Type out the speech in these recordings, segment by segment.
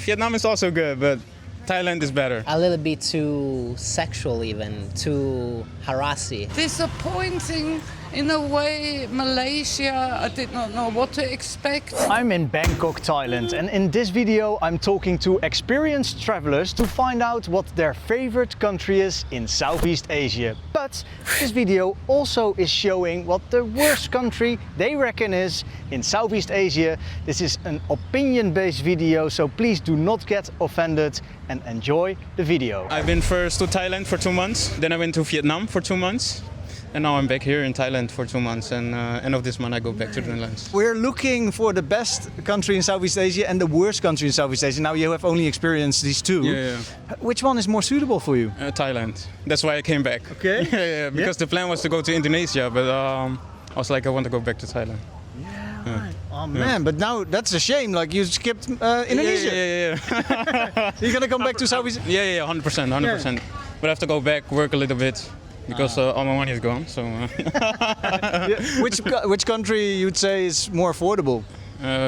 Vietnam is also good, but Thailand is better. A little bit too sexual even, too harassy. Disappointing in a way. Malaysia, I did not know what to expect. I'm in Bangkok, Thailand, and in this video I'm talking to experienced travelers to find out what their favorite country is in Southeast Asia. But this video also is showing what the worst country they reckon is in Southeast Asia. This is an opinion-based video, so please do not get offended and enjoy the video. I've been first to Thailand for 2 months, then I went to Vietnam for 2 months, and now I'm back here in Thailand for 2 months, and end of this month I go back to the Netherlands. We're looking for the best country in Southeast Asia and the worst country in Southeast Asia. Now you have only experienced these two. Yeah. Which one is more suitable for you? Thailand. That's why I came back. Okay. Yeah, because the plan was to go to Indonesia, but I was like, I want to go back to Thailand. Right. Oh man, but now that's a shame. Like you skipped Indonesia. Yeah. You're gonna come back to Southeast? Yeah, 100%. But I have to go back, work a little bit, because all my money is gone. So. Which country you'd say is more affordable?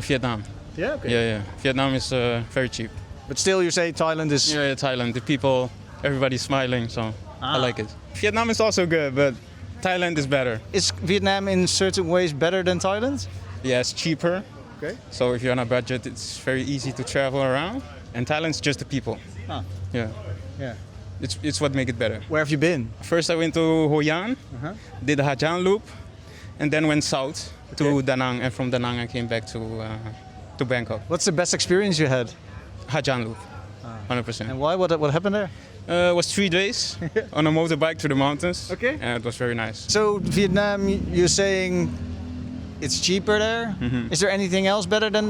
Vietnam. Yeah. Okay. Yeah. Vietnam is very cheap. But still, you say Thailand is. Yeah, Thailand. The people, everybody's smiling, so I like it. Vietnam is also good, but Thailand is better. Is Vietnam in certain ways better than Thailand? Yeah, it's cheaper. Okay. So if you're on a budget, it's very easy to travel around. And Thailand's just the people. Yeah. It's what makes it better. Where have you been? First I went to Hoi An, did the Ha Giang loop, and then went south to Da Nang, and from Da Nang I came back to Bangkok. What's the best experience you had? Ha Giang loop, 100%. And why? What happened there? It was 3 days on a motorbike to the mountains. Okay. And it was very nice. So Vietnam, you're saying it's cheaper there? Is there anything else better than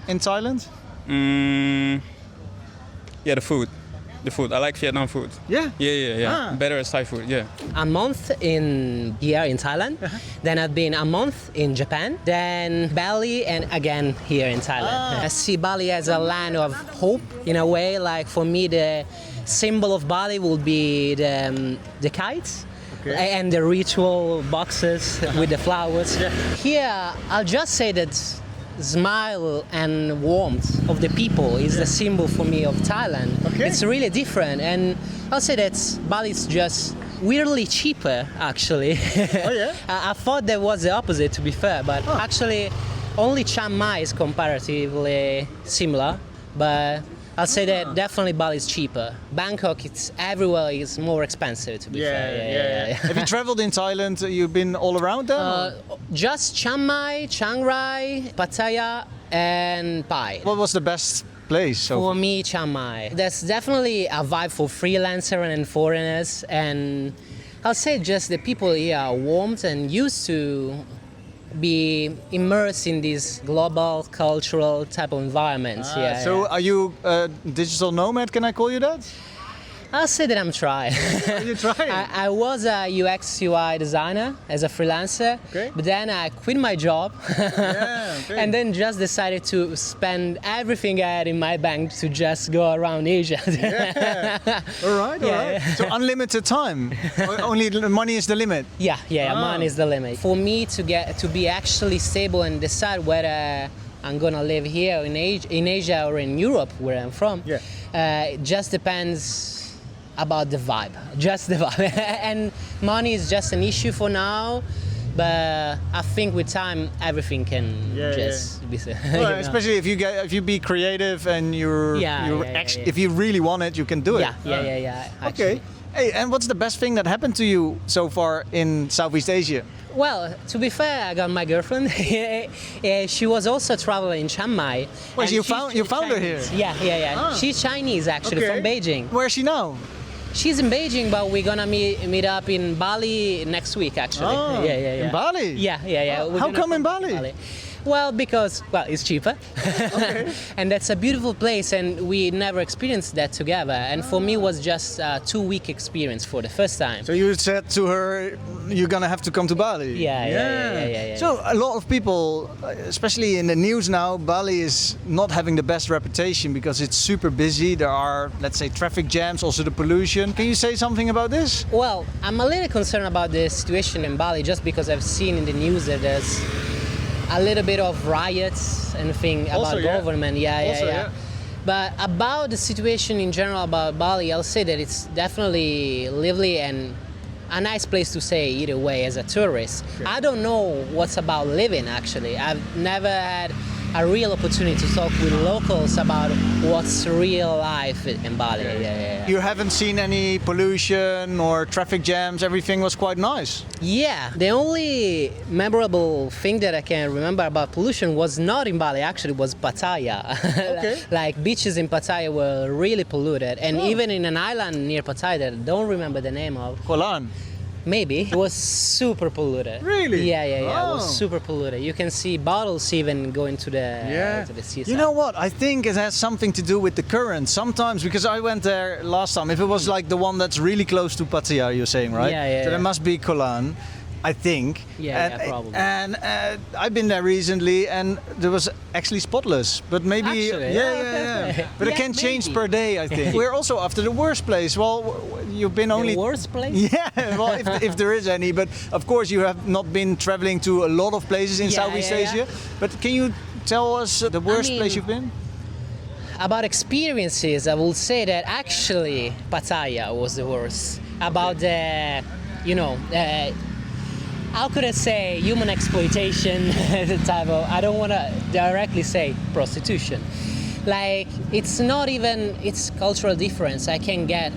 in Thailand? Yeah, the food. I like Vietnam food. Yeah? Yeah. Better as Thai food, yeah. A month here in Thailand, then I've been a month in Japan, then Bali, and again here in Thailand. I see Bali as a land of hope in a way. Like for me, the symbol of Bali will be the kites. And the ritual boxes with the flowers. Here, I'll just say that smile and warmth of the people is the symbol for me of Thailand. It's really different, and I'll say that Bali is just weirdly cheaper, actually. Oh yeah? I thought that was the opposite, to be fair, but actually only Chiang Mai is comparatively similar, but I'll say that definitely Bali is cheaper. Bangkok, it's everywhere is more expensive, to be fair. Yeah. Have you traveled in Thailand? You've been all around them? Just Chiang Mai, Chiang Rai, Pattaya, and Pai. What was the best place? For me, Chiang Mai. There's definitely a vibe for freelancers and foreigners, and I'll say just the people here are warm and used to be immersed in this global cultural type of environment. So are you a digital nomad? Can I call you that? I'll say that I'm trying. You trying? I was a UX UI designer as a freelancer, but then I quit my job and then just decided to spend everything I had in my bank to just go around Asia. All right. So unlimited time? Only money is the limit? Yeah, money is the limit. For me to be actually stable and decide whether I'm gonna live here in Asia or in Europe, where I'm from, it just depends about the vibe, just the vibe. And money is just an issue for now, but I think with time everything can be well, especially if you be creative and if you really want it, you can do it. Yeah. Okay. Hey, and what's the best thing that happened to you so far in Southeast Asia? Well, to be fair, I got my girlfriend. She was also traveling in Chiang Mai. Well, you found her here? Yeah. She's Chinese, actually, from Beijing. Where is she now? She's in Beijing, but we're gonna meet up in Bali next week, actually. In Bali? Yeah. How come in Bali? Well, because it's cheaper, and that's a beautiful place, and we never experienced that together. And for me, it was just a 2-week experience for the first time. So you said to her, "You're gonna have to come to Bali." Yeah. So a lot of people, especially in the news now, Bali is not having the best reputation because it's super busy. There are, let's say, traffic jams, also the pollution. Can you say something about this? Well, I'm a little concerned about the situation in Bali just because I've seen in the news that there's a little bit of riots and thing about government. But about the situation in general about Bali, I'll say that it's definitely lively and a nice place to stay either way as a tourist. I don't know what's about living actually. I've never had a real opportunity to talk with locals about what's real life in Bali. Yeah. You haven't seen any pollution or traffic jams, everything was quite nice. Yeah, the only memorable thing that I can remember about pollution was not in Bali, actually was Pattaya. Okay. Like beaches in Pattaya were really polluted, and even in an island near Pattaya that I don't remember the name of, Kolan. maybe, it was super polluted. Really? Yeah, it Oh. was super polluted. You can see bottles even going to the seaside. You know what? I think it has something to do with the current. Sometimes, because I went there last time, if it was like the one that's really close to Pattaya, you're saying, right? Yeah. So there must be Kolan, I think. Yeah, probably. And I've been there recently, and there was actually spotless. But maybe, Actually, yeah. But it Yeah, can change maybe. per day, I think. We're also after the worst place. Well, you've been only. The worst place? Yeah, well, if there is any, but of course you have not been traveling to a lot of places in Southeast yeah. Asia. But can you tell us the worst mean, place you've been? About experiences, I will say that actually Pattaya was the worst. About the, how could I say, human exploitation, the type of, I don't want to directly say prostitution. Like, it's not even, it's cultural difference, I can get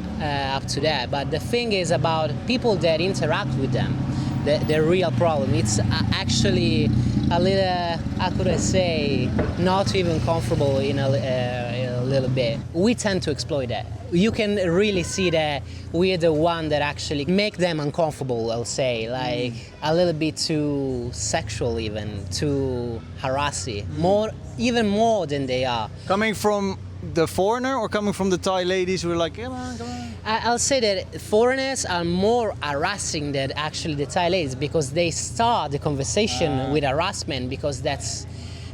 up to that, but the thing is about people that interact with them, the real problem. It's actually a little, how could I say, not even comfortable in a little bit. We tend to exploit that. You can really see that we're the one that actually make them uncomfortable, I'll say, like a little bit too sexual even, too harassing, even more than they are. Coming from the foreigner or coming from the Thai ladies who are like, come on. I'll say that foreigners are more harassing than actually the Thai ladies because they start the conversation with harassment because that's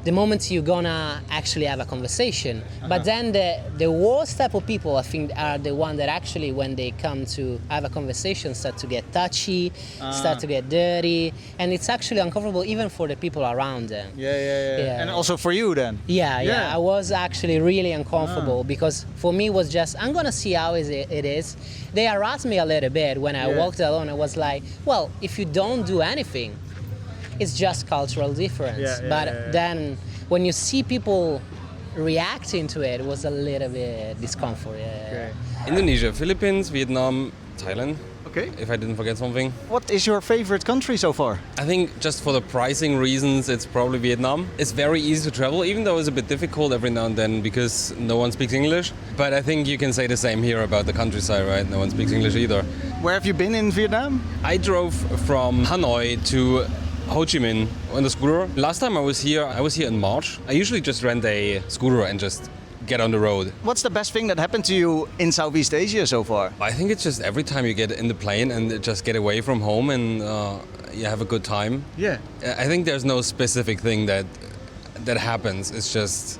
the moment you're gonna actually have a conversation. But then the worst type of people, I think, are the one that actually, when they come to have a conversation, start to get touchy, start to get dirty, and it's actually uncomfortable even for the people around them. Yeah. And also for you then? Yeah. I was actually really uncomfortable because for me it was just, I'm gonna see how it is. They harassed me a little bit when I walked alone. I was like, well, if you don't do anything, it's just cultural difference. Then when you see people reacting to it, it was a little bit discomfort. Indonesia, Philippines, Vietnam, Thailand. Okay. If I didn't forget something. What is your favorite country so far? I think just for the pricing reasons, it's probably Vietnam. It's very easy to travel, even though it's a bit difficult every now and then because no one speaks English. But I think you can say the same here about the countryside, right? No one speaks English either. Where have you been in Vietnam? I drove from Hanoi to Ho Chi Minh on the scooter. Last time I was here in March. I usually just rent a scooter and just get on the road. What's the best thing that happened to you in Southeast Asia so far? I think it's just every time you get in the plane and just get away from home and you have a good time. Yeah. I think there's no specific thing that happens. It's just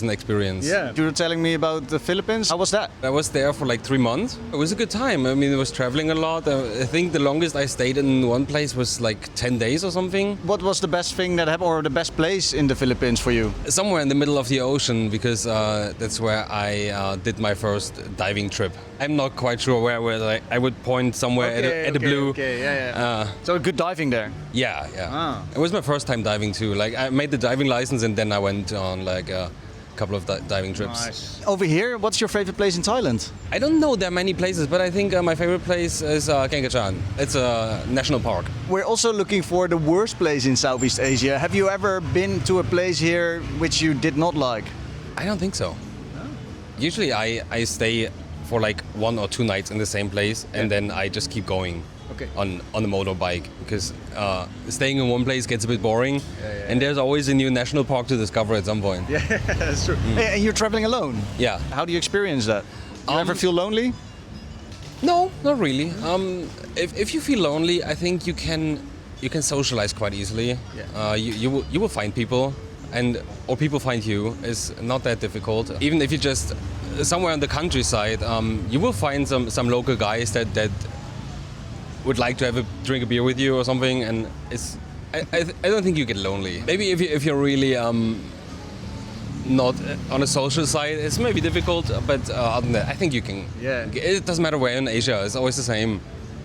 an experience. Yeah. You were telling me about the Philippines. How was that? I was there for like 3 months. It was a good time. I mean, I was traveling a lot. I think the longest I stayed in one place was like 10 days or something. What was the best thing that happened, or the best place in the Philippines for you? Somewhere in the middle of the ocean, because that's where I did my first diving trip. I'm not quite sure where I would point somewhere at the blue. Okay, yeah. So good diving there. Yeah. Ah. It was my first time diving too. Like I made the diving license and then I went on like a couple of diving trips. Nice. Over here, what's your favorite place in Thailand? I don't know that many places, but I think my favorite place is Kaengkachan. It's a national park. We're also looking for the worst place in Southeast Asia. Have you ever been to a place here which you did not like? I don't think so. Usually I stay for like 1 or 2 nights in the same place and then I just keep going. Okay. On the motorbike because staying in one place gets a bit boring and there's always a new national park to discover at some point. Yeah, that's true. Hey, and you're traveling alone? Yeah. How do you experience that? You ever feel lonely? No, not really. If you feel lonely, I think you can socialize quite easily. Yeah. You will find people or people find you. It's not that difficult. Even if you just somewhere in the countryside, you will find some local guys that would like to drink a beer with you or something, and I don't think you get lonely. Maybe if you're really not on a social side. It's maybe difficult, but other than that, I think you can. Yeah. It doesn't matter where in Asia. It's always the same.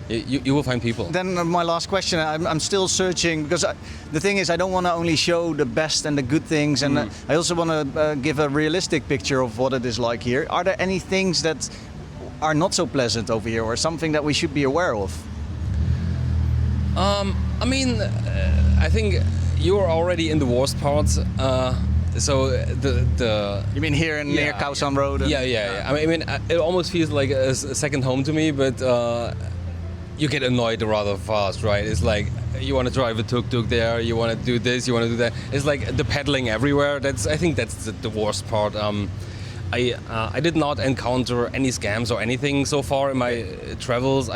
You will find people. Then my last question, I'm still searching, because the thing is I don't want to only show the best and the good things, and I also want to give a realistic picture of what it is like here. Are there any things that are not so pleasant over here, or something that we should be aware of? I mean, I think you're already in the worst parts. So the You mean here in near Khao San Road? yeah. I mean, it almost feels like a second home to me, but you get annoyed rather fast, right? It's like you want to drive a tuk-tuk there, you want to do this, you want to do that. It's like the pedaling everywhere. I think that's the worst part. I did not encounter any scams or anything so far in my travels.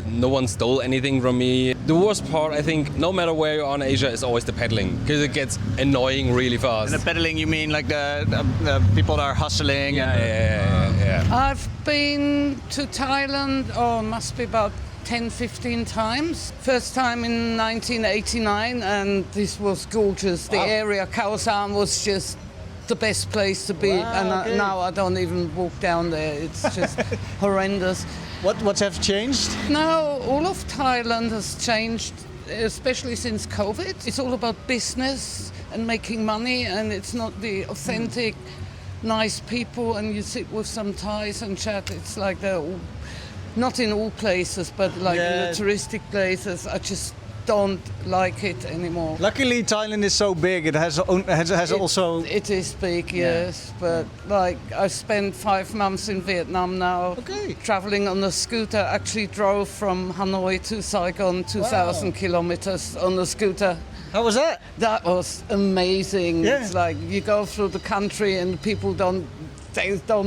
No one stole anything from me. The worst part, I think, no matter where you are in Asia, is always the pedaling, because it gets annoying really fast. And the pedaling, you mean like the people that are hustling? Yeah. I've been to Thailand, must be about 10-15 times. First time in 1989, and this was gorgeous. The area, Khao San, was just the best place to be. Wow, now I don't even walk down there. It's just horrendous. What have changed? Now all of Thailand has changed, especially since COVID. It's all about business and making money, and it's not the authentic, nice people. And you sit with some Thais and chat. It's like they're all, not in all places, but like in the touristic places. I just don't like it anymore. Luckily, Thailand is so big. It has also. It is big, yes. But like I spent 5 months in Vietnam now. Okay. Traveling on a scooter. Actually drove from Hanoi to Saigon 2,000 kilometers on a scooter. How was that? That was amazing. Yeah. It's like you go through the country and people don't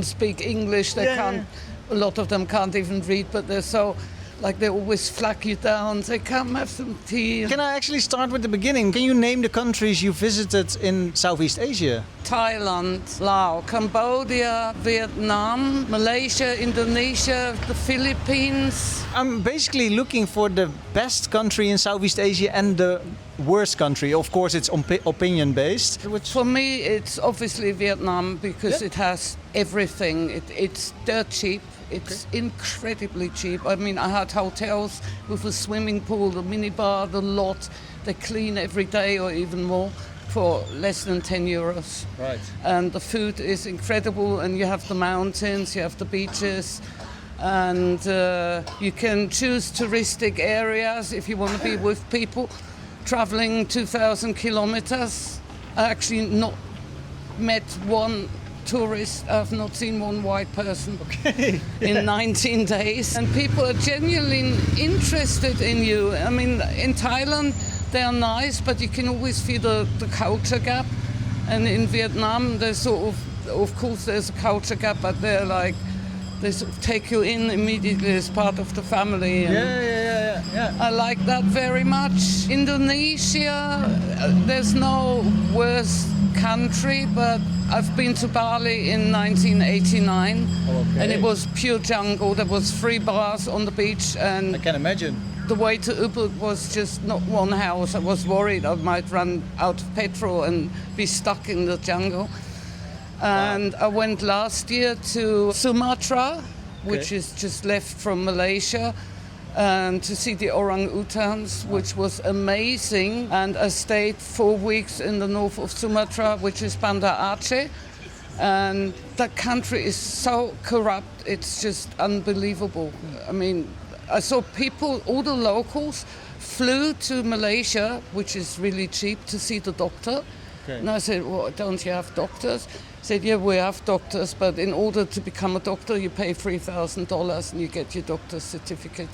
speak English. They can't. A lot of them can't even read, but they're so. Like they always flag you down, say, come have some tea. Can I actually start with the beginning? Can you name the countries you visited in Southeast Asia? Thailand, Laos, Cambodia, Vietnam, Malaysia, Indonesia, the Philippines. I'm basically looking for the best country in Southeast Asia and the worst country. Of course, it's opinion based. For me, it's obviously Vietnam because it has everything. It's dirt cheap. It's incredibly cheap. I mean, I had hotels with a swimming pool, the minibar, the lot. They clean every day or even more for less than 10 euros. Right. And the food is incredible, and you have the mountains, you have the beaches, and you can choose touristic areas if you want to be with people. Traveling 2,000 kilometers, I actually not met one tourist. I've not seen one white person in 19 days. And people are genuinely interested in you. I mean, in Thailand, they are nice, but you can always feel the culture gap. And in Vietnam, there's sort of course, there's a culture gap, but they're like, they sort of take you in immediately as part of the family. And Yeah. I like that very much. Indonesia, there's no worse country, but I've been to Bali in 1989, and it was pure jungle. There was 3 bars on the beach, and I can imagine. the way to Ubud was just not one house. I was worried I might run out of petrol and be stuck in the jungle. And I went last year to Sumatra, which is just left from Malaysia, and to see the orangutans, which was amazing. And I stayed 4 weeks in the north of Sumatra, which is Banda Aceh. And that country is so corrupt, it's just unbelievable. I mean, I saw people, all the locals, flew to Malaysia, which is really cheap, to see the doctor. And I said, well, don't you have doctors? He said, yeah, we have doctors, but in order to become a doctor, you pay $3,000 and you get your doctor's certificate.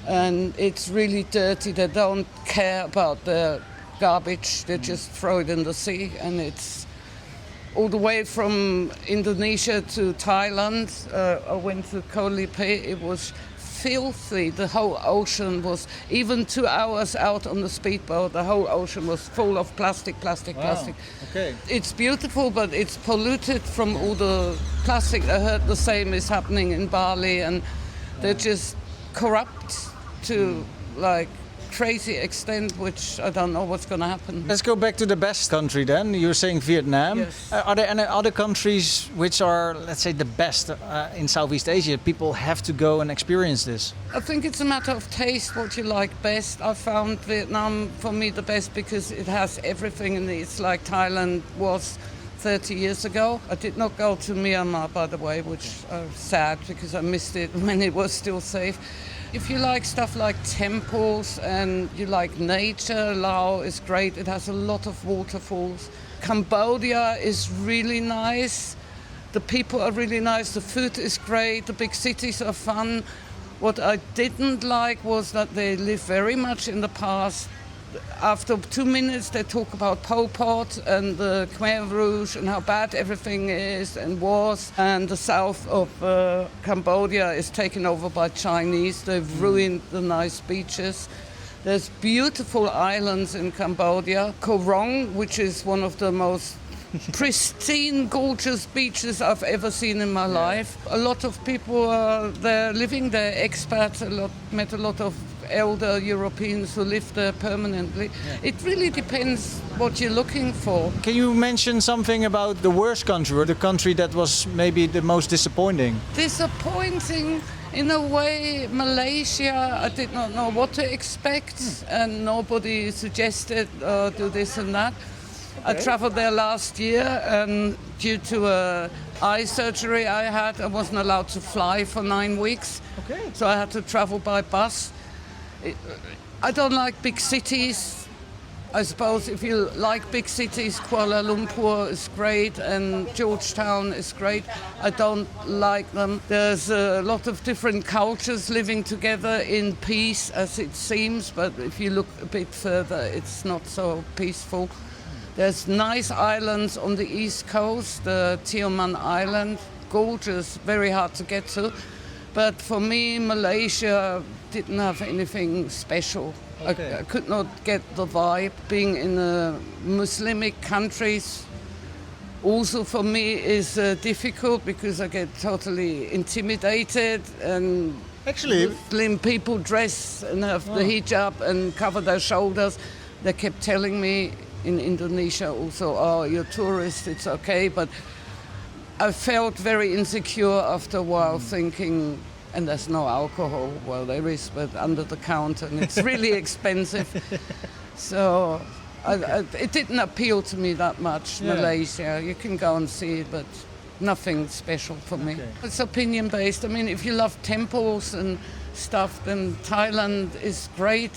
And it's really dirty. They don't care about the garbage. They just throw it in the sea. And it's all the way from Indonesia to Thailand. I went to Koh Lipe. It was filthy. The whole ocean was, even 2 hours out on the speedboat, the whole ocean was full of plastic. Okay. It's beautiful, but it's polluted from all the plastic. I heard the same is happening in Bali, and they're just corrupt to like crazy extent, which I don't know what's going to happen. Let's go back to the best country then. You're saying Vietnam. Yes. Are there any other countries which are, let's say, the best in Southeast Asia? People have to go and experience this. I think it's a matter of taste, what you like best. I found Vietnam, for me, the best because it has everything, and it's like Thailand was 30 years ago. I did not go to Myanmar, by the way, which is sad because I missed it when it was still safe. If you like stuff like temples and you like nature, Laos is great. It has a lot of waterfalls. Cambodia is really nice. The people are really nice. The food is great. The big cities are fun. What I didn't like was that they live very much in the past. After 2 minutes, they talk about Pol Pot and the Khmer Rouge and how bad everything is and was. And the south of Cambodia is taken over by Chinese. They've ruined the nice beaches. There's beautiful islands in Cambodia. Koh Rong, which is one of the most pristine, gorgeous beaches I've ever seen in my life. A lot of people are there living there, expats. Met a lot of elder Europeans who live there permanently. It really depends what you're looking for. Can you mention something about the worst country or the country that was maybe the most disappointing? Disappointing in a way, Malaysia. I did not know what to expect, and nobody suggested do this and that. I traveled there last year, and due to eye surgery I had, I wasn't allowed to fly for 9 weeks. Okay. So I had to travel by bus. I don't like big cities. I suppose if you like big cities, Kuala Lumpur is great and Georgetown is great. I don't like them. There's a lot of different cultures living together in peace, as it seems, but if you look a bit further, it's not so peaceful. There's nice islands on the east coast, the Tioman Island, gorgeous, very hard to get to. But for me, Malaysia didn't have anything special. Okay. I could not get the vibe. Being in Muslimic countries also for me is difficult because I get totally intimidated, and Actually, Muslim people dress and have the hijab and cover their shoulders. They kept telling me in Indonesia also, oh, you're tourist, it's okay. But I felt very insecure after a while thinking, and there's no alcohol. Well, there is, but under the counter, and it's really expensive. So it didn't appeal to me that much, Malaysia. You can go and see it, but nothing special for me. It's opinion-based. I mean, if you love temples and stuff, then Thailand is great.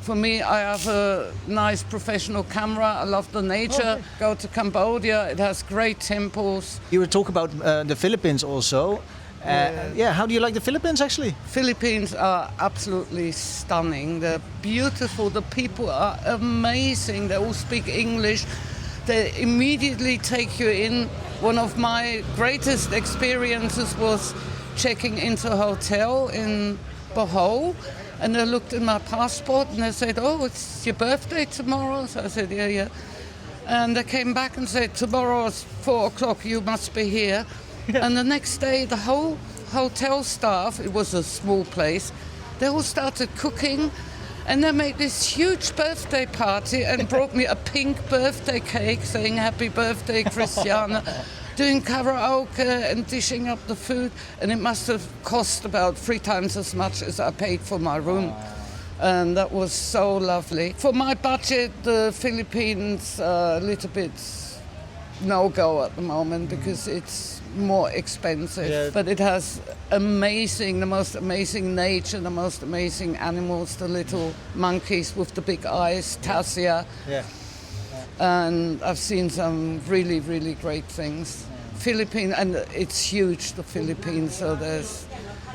For me, I have a nice professional camera. I love the nature. Go to Cambodia. It has great temples. you were talking about the Philippines also. How do you like the Philippines actually? Philippines are absolutely stunning. They're beautiful. The people are amazing. They all speak English. They immediately take you in. One of my greatest experiences was checking into a hotel in Bohol. And they looked at my passport and they said, oh, it's your birthday tomorrow? So I said, yeah. And they came back and said, tomorrow is 4 o'clock, you must be here. And the next day, the whole hotel staff, it was a small place, they all started cooking. And they made this huge birthday party and brought me a pink birthday cake saying, happy birthday, Christiana. Doing karaoke and dishing up the food, and it must have cost about 3 times as much as I paid for my room. And that was so lovely. For my budget, the Philippines a little bit no-go at the moment because it's more expensive. Yeah. But it has the most amazing nature, the most amazing animals, the little monkeys with the big eyes, Tassia. Yeah. And I've seen some really, really great things. Philippines, and it's huge, the Philippines, so there's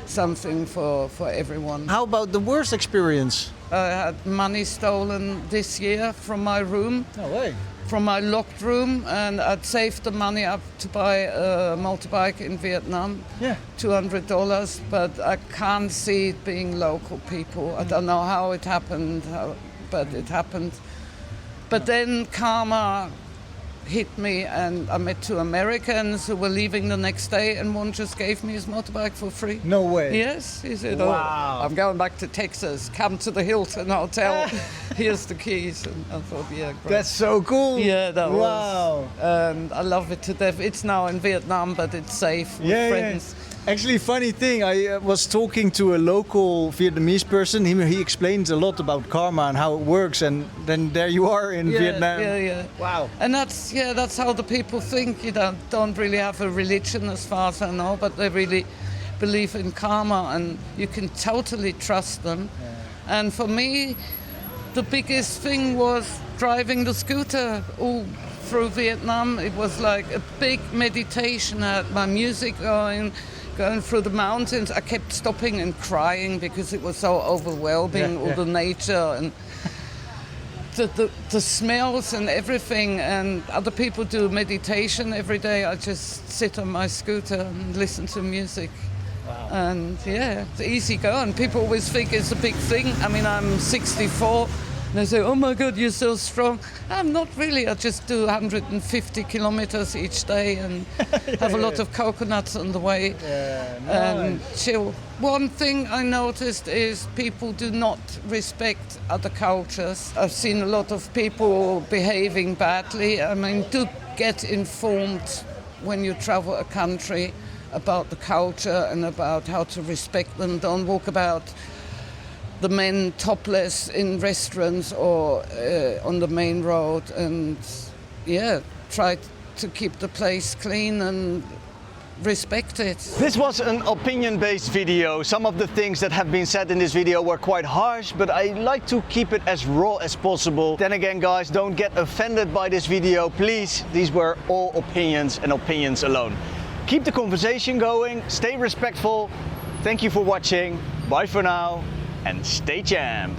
something for everyone. How about the worst experience? I had money stolen this year from my room, No way. from my locked room, and I'd saved the money up to buy a motorbike in Vietnam, Yeah. $200, but I can't see it being local people. I don't know how it happened, but it happened. But then karma hit me, and I met 2 Americans who were leaving the next day, and one just gave me his motorbike for free. No way. Yes, he said, Wow. I'm going back to Texas, come to the Hilton Hotel, here's the keys. And I thought, yeah, great. That's so cool. Yeah, that was. Wow. And I love it to death. It's now in Vietnam, but it's safe with friends. Actually, funny thing, I was talking to a local Vietnamese person. He explains a lot about karma and how it works, and then there you are in Vietnam. Yeah. Wow. And that's how the people think. You don't really have a religion, as far as I know, but they really believe in karma, and you can totally trust them. Yeah. And for me, the biggest thing was driving the scooter all through Vietnam. It was like a big meditation. I had my music going through the mountains. I kept stopping and crying because it was so overwhelming, all the nature and the smells and everything. And other people do meditation every day. I just sit on my scooter and listen to music. Wow. And yeah, it's easy going. People always think it's a big thing. I mean, I'm 64. And they say, oh my God, you're so strong. I'm not really. I just do 150 kilometers each day and have a lot of coconuts on the way and chill. One thing I noticed is people do not respect other cultures. I've seen a lot of people behaving badly. I mean, do get informed when you travel a country about the culture and about how to respect them. Don't walk about the men topless in restaurants or on the main road, and try to keep the place clean and respect it. This was an opinion-based video. Some of the things that have been said in this video were quite harsh, but I like to keep it as raw as possible. Then again, guys, don't get offended by this video, please. These were all opinions and opinions alone. Keep the conversation going, stay respectful. Thank you for watching. Bye for now. And stay jammed.